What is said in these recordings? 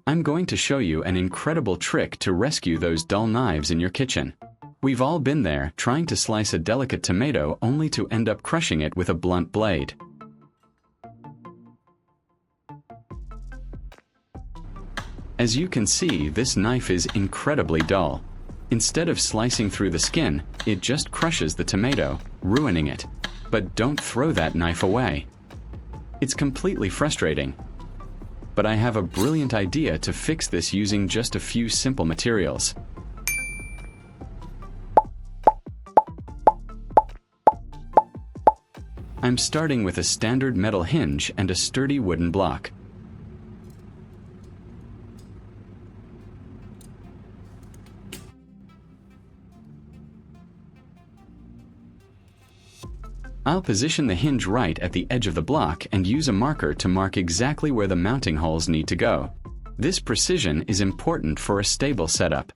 I'm going to show you an incredible trick to rescue those dull knives in your kitchen. We've all been there, trying to slice a delicate tomato only to end up crushing it with a blunt blade. As you can see, this knife is incredibly dull. Instead of slicing through the skin, it just crushes the tomato, ruining it. But don't throw that knife away. It's completely frustrating. But I have a brilliant idea to fix this using just a few simple materials. I'm starting with a standard metal hinge and a sturdy wooden block. I'll position the hinge right at the edge of the block and use a marker to mark exactly where the mounting holes need to go. This precision is important for a stable setup.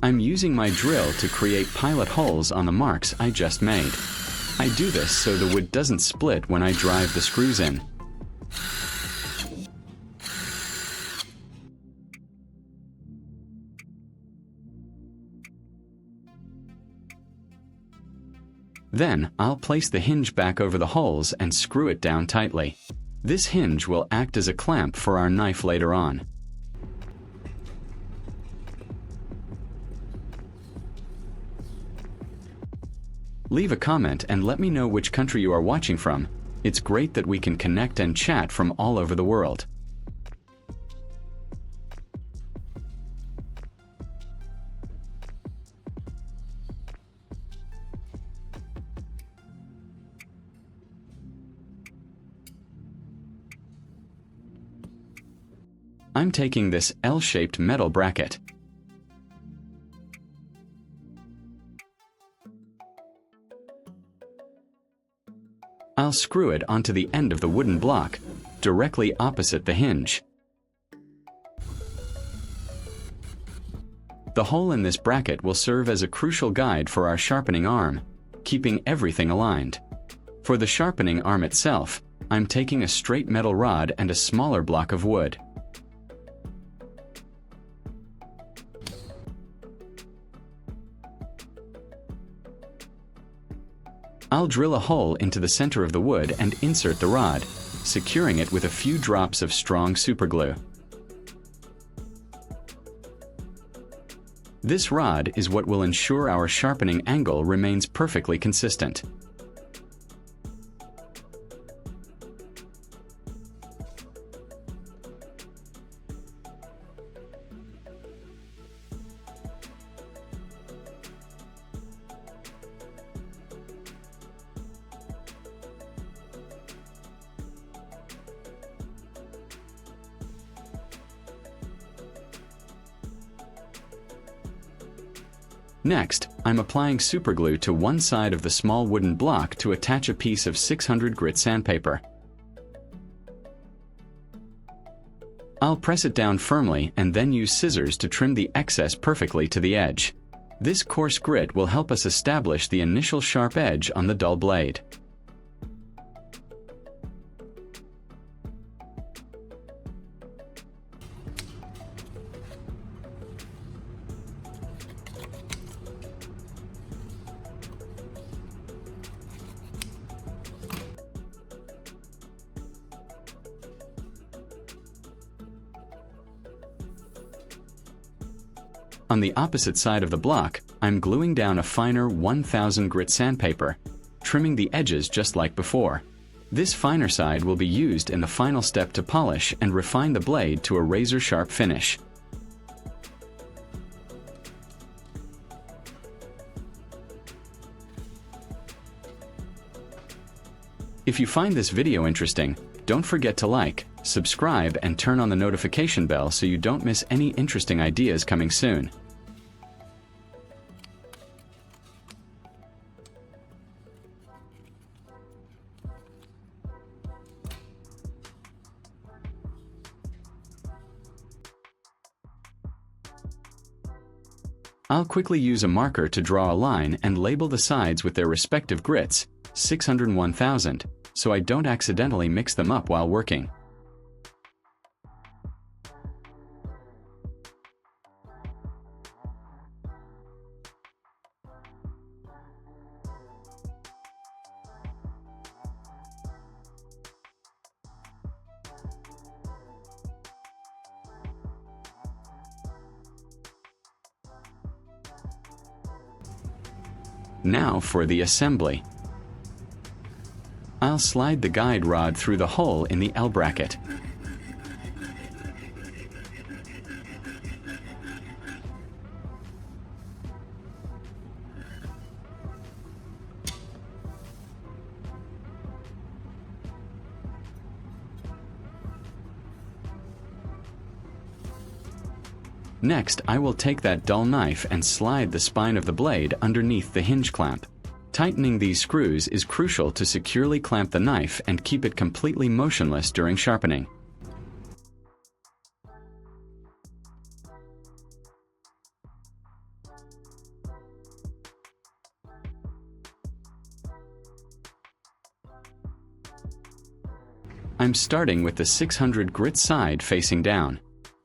I'm using my drill to create pilot holes on the marks I just made. I do this so the wood doesn't split when I drive the screws in. Then, I'll place the hinge back over the holes and screw it down tightly. This hinge will act as a clamp for our knife later on. Leave a comment and let me know which country you are watching from. It's great that we can connect and chat from all over the world. I'm taking this L-shaped metal bracket. I'll screw it onto the end of the wooden block, directly opposite the hinge. The hole in this bracket will serve as a crucial guide for our sharpening arm, keeping everything aligned. For the sharpening arm itself, I'm taking a straight metal rod and a smaller block of wood. I'll drill a hole into the center of the wood and insert the rod, securing it with a few drops of strong superglue. This rod is what will ensure our sharpening angle remains perfectly consistent. Next, I'm applying superglue to one side of the small wooden block to attach a piece of 600 grit sandpaper. I'll press it down firmly and then use scissors to trim the excess perfectly to the edge. This coarse grit will help us establish the initial sharp edge on the dull blade. On the opposite side of the block, I'm gluing down a finer 1000 grit sandpaper, trimming the edges just like before. This finer side will be used in the final step to polish and refine the blade to a razor-sharp finish. If you find this video interesting, don't forget to like, subscribe, and turn on the notification bell so you don't miss any interesting ideas coming soon. I'll quickly use a marker to draw a line and label the sides with their respective grits, 600 and 1000, so I don't accidentally mix them up while working. Now for the assembly. I'll slide the guide rod through the hole in the L bracket. Next, I will take that dull knife and slide the spine of the blade underneath the hinge clamp. Tightening these screws is crucial to securely clamp the knife and keep it completely motionless during sharpening. I'm starting with the 600 grit side facing down.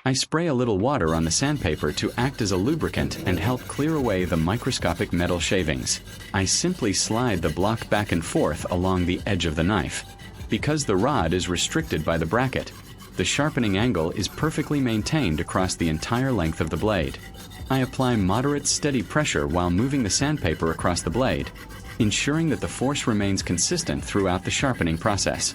I spray a little water on the sandpaper to act as a lubricant and help clear away the microscopic metal shavings. I simply slide the block back and forth along the edge of the knife. Because the rod is restricted by the bracket, the sharpening angle is perfectly maintained across the entire length of the blade. I apply moderate, steady pressure while moving the sandpaper across the blade, ensuring that the force remains consistent throughout the sharpening process.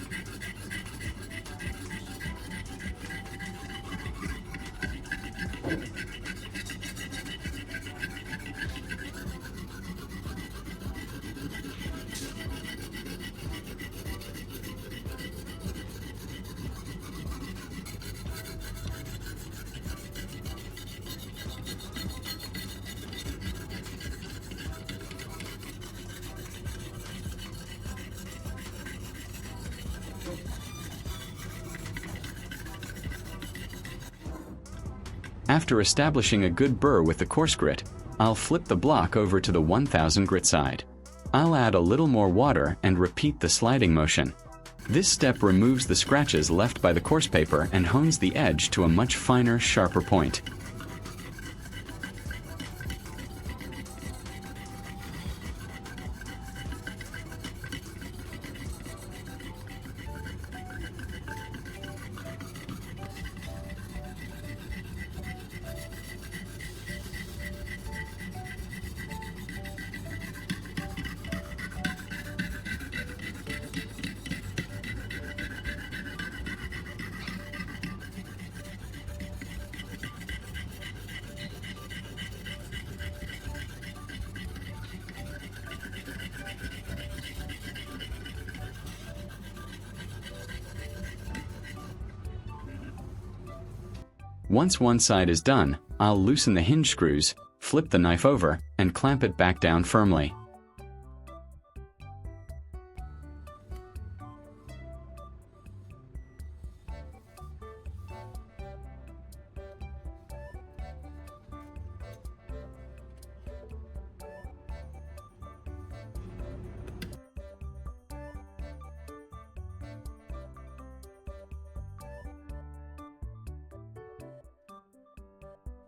After establishing a good burr with the coarse grit, I'll flip the block over to the 1000 grit side. I'll add a little more water and repeat the sliding motion. This step removes the scratches left by the coarse paper and hones the edge to a much finer, sharper point. Once one side is done, I'll loosen the hinge screws, flip the knife over, and clamp it back down firmly.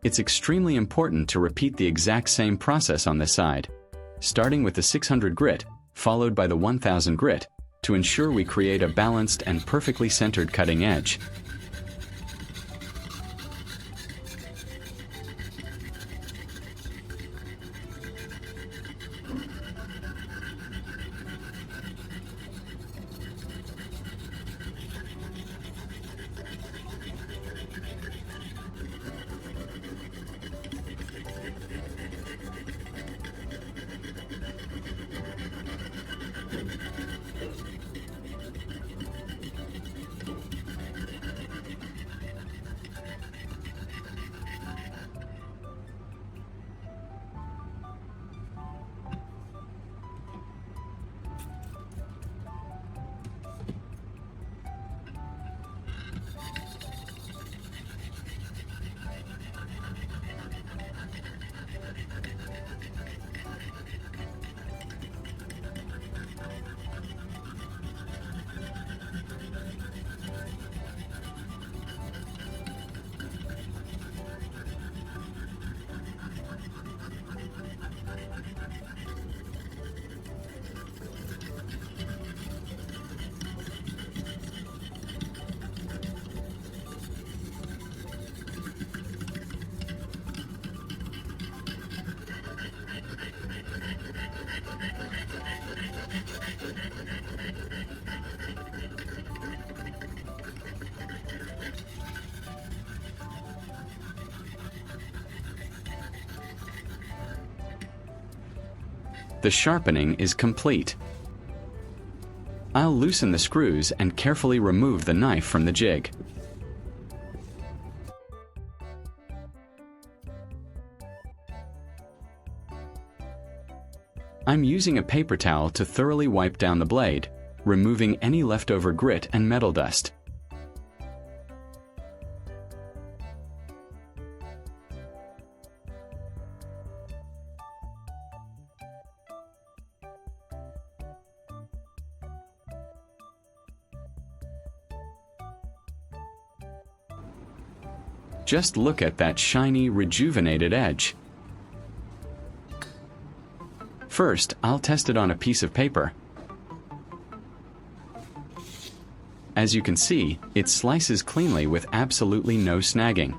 It's extremely important to repeat the exact same process on this side, starting with the 600 grit, followed by the 1000 grit, to ensure we create a balanced and perfectly centered cutting edge. The sharpening is complete. I'll loosen the screws and carefully remove the knife from the jig. I'm using a paper towel to thoroughly wipe down the blade, removing any leftover grit and metal dust. Just look at that shiny, rejuvenated edge. First, I'll test it on a piece of paper. As you can see, it slices cleanly with absolutely no snagging.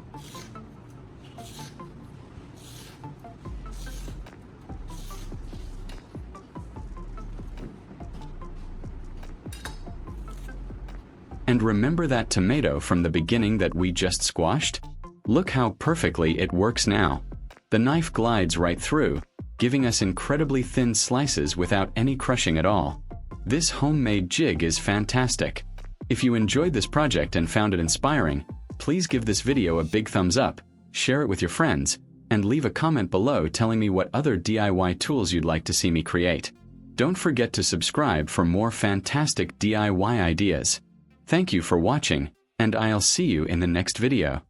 And remember that tomato from the beginning that we just squashed? Look how perfectly it works now. The knife glides right through, giving us incredibly thin slices without any crushing at all. This homemade jig is fantastic. If you enjoyed this project and found it inspiring, please give this video a big thumbs up, share it with your friends, and leave a comment below telling me what other DIY tools you'd like to see me create. Don't forget to subscribe for more fantastic DIY ideas. Thank you for watching, and I'll see you in the next video.